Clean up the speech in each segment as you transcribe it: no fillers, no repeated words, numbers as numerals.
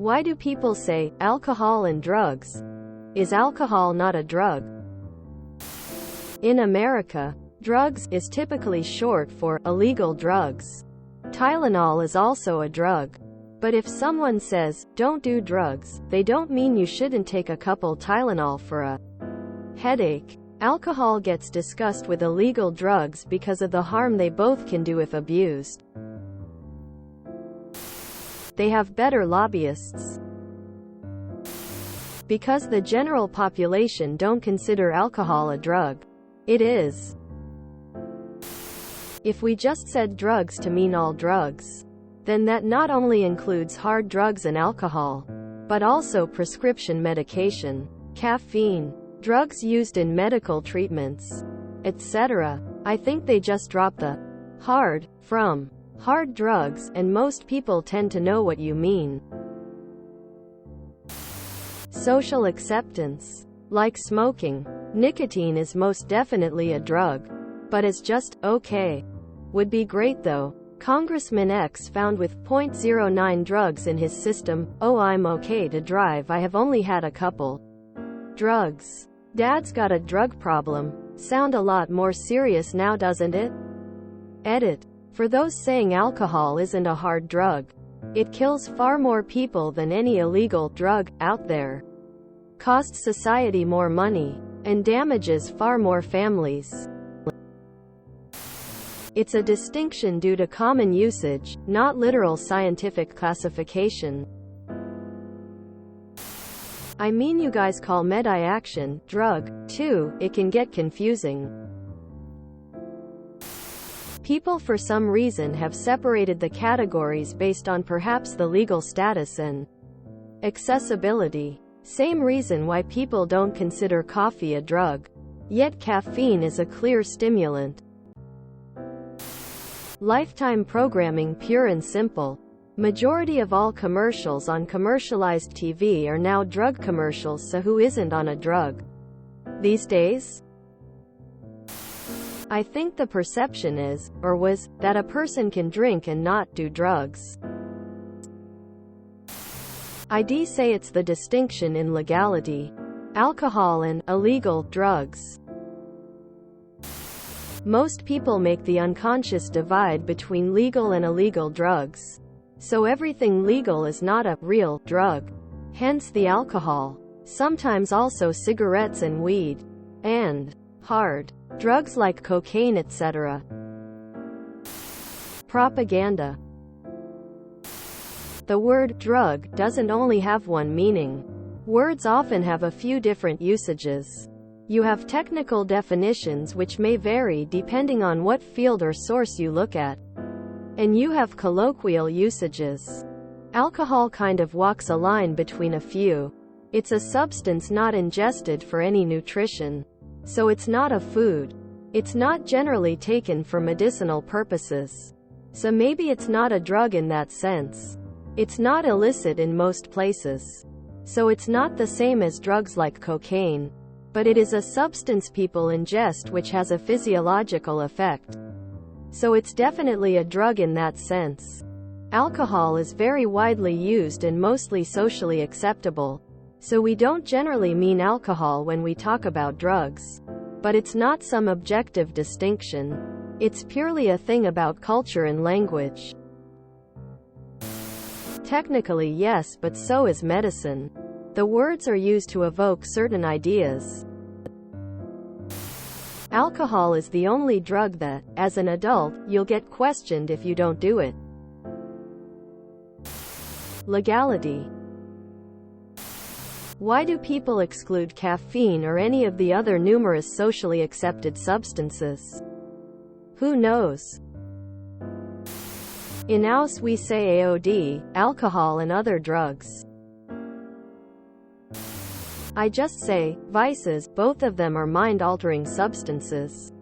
Why do people say, alcohol and drugs? Is alcohol not a drug? In America, drugs is typically short for illegal drugs. Tylenol is also a drug. But if someone says, don't do drugs, they don't mean you shouldn't take a couple Tylenol for a headache. Alcohol gets discussed with illegal drugs because of the harm they both can do if abused. They have better lobbyists. Because the general population don't consider alcohol a drug. It is. If we just said drugs to mean all drugs, then that not only includes hard drugs and alcohol, but also prescription medication, caffeine, drugs used in medical treatments, etc. I think they just dropped the hard from hard drugs, and most people tend to know what you mean. Social acceptance. Like smoking, nicotine is most definitely a drug, but it's just okay. Would be great though. Congressman X found with .09 drugs in his system. Oh, I'm okay to drive, I have only had a couple drugs. Dad's got a drug problem. Sound a lot more serious now, doesn't it? Edit. For those saying alcohol isn't a hard drug, it kills far more people than any illegal drug out there, costs society more money, and damages far more families. It's a distinction due to common usage, not literal scientific classification. I mean, you guys call med-action drug, too. It can get confusing. People for some reason have separated the categories based on perhaps the legal status and accessibility. Same reason why people don't consider coffee a drug. Yet caffeine is a clear stimulant. Lifetime programming, pure and simple. Majority of all commercials on commercialized TV are now drug commercials, so who isn't on a drug these days? I think the perception is, or was, that a person can drink and not do drugs. I'd say it's the distinction in legality. Alcohol and illegal drugs. Most people make the unconscious divide between legal and illegal drugs. So everything legal is not a real drug. Hence the alcohol. Sometimes also cigarettes and weed. And hard drugs like cocaine, etc. Propaganda. The word drug doesn't only have one meaning. Words often have a few different usages. You have technical definitions which may vary depending on what field or source you look at. And you have colloquial usages. Alcohol kind of walks a line between a few. It's a substance not ingested for any nutrition. So it's not a food. It's not generally taken for medicinal purposes. So maybe it's not a drug in that sense. It's not illicit in most places. So it's not the same as drugs like cocaine. But it is a substance people ingest which has a physiological effect. So it's definitely a drug in that sense. Alcohol is very widely used and mostly socially acceptable. So we don't generally mean alcohol when we talk about drugs. But it's not some objective distinction. It's purely a thing about culture and language. Technically yes, but so is medicine. The words are used to evoke certain ideas. Alcohol is the only drug that, as an adult, you'll get questioned if you don't do it. Legality. Why do people exclude caffeine or any of the other numerous socially accepted substances? Who knows? In Aus we say AOD, alcohol and other drugs. I just say, vices, both of them are mind-altering substances.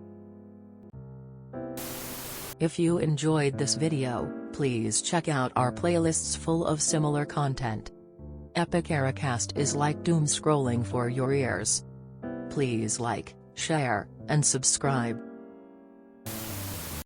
If you enjoyed this video, please check out our playlists full of similar content. Epic Eracast is like doom scrolling for your ears. Please like, share, and subscribe.